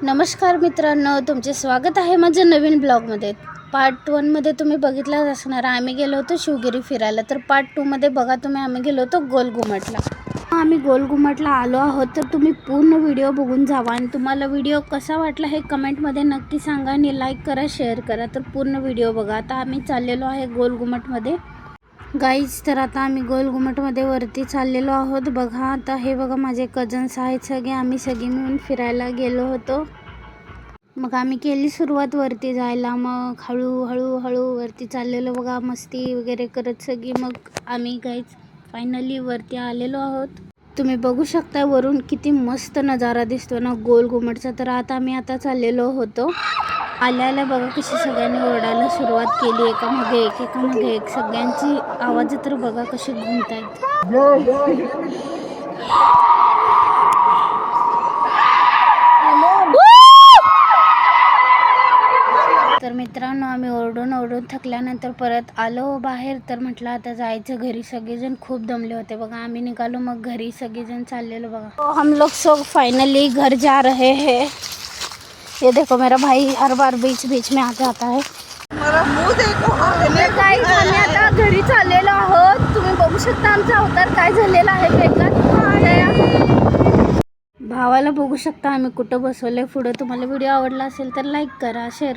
नमस्कार मित्रांनो, तुमचे स्वागत आहे माझ्या नवीन ब्लॉगमध्ये। पार्ट 1 मध्ये तुम्ही बघितलं असणार, आम्ही गेलो होतो शिवगिरी फिरायला। तर पार्ट 2 मध्ये बघा तुम्ही, आम्ही गेलो होतो गोलघुमटला। आम्ही गोलघुमटला आलो आहोत, तर तुम्ही पूर्ण व्हिडिओ बघून जावा आणि तुम्हाला व्हिडिओ कसा वाटला हे कमेंटमध्ये नक्की सांगा आणि लाईक करा, शेअर करा। तर पूर्ण व्हिडिओ बघा। आता आम्ही चाललेलो आहे गोलघुमटमध्ये गाईज। तर आता आम्ही गोलघुमटमध्ये वरती चाललेलो आहोत। बघा आता हे बघा, माझे कझन्स आहेत सगळे, आम्ही सगळे मिळून फिरायला गेलो होतो। मग आम्ही केली सुरुवात वरती जायला। मग हळू वरती चाललेलो बघा, मस्ती वगैरे करत सगळी। मग आम्ही गाईज फायनली वरती आलेलो आहोत। तुम्ही बघू शकता वरून किती मस्त नजारा दिसतो ना गोलघुमटचा। तर आता चाललेलो होतो। आल्या बघा कशी सगळ्यांनी ओरडायला सुरुवात केली, एकामागे एक सगळ्यांची आवाज तर बघा कशी घुमतायत। तर मित्रांनो, आम्ही ओरडून थकल्यानंतर परत आलो बाहेर। तर म्हटलं आता जायचं घरी, सगळेजण खूप दमले होते बघा। आम्ही निघालो मग घरी, सगळेजण चाललेलो बघा। तो हम लोग सब फाइनली घर जा रहे हैं। ये देखो मेरा भाई हर बार बीच में आ जाता है। काय आम्ही आता घरी चाललेलो आहोत। तुम्ही बघू शकता आमचा अवतार काय झालेला आहे बेकार। भावाला बघू शकता आम्ही कुठं बसवलंय पुढं। तुम्हाला व्हिडिओ आवडला असेल तर लाईक करा, शेअर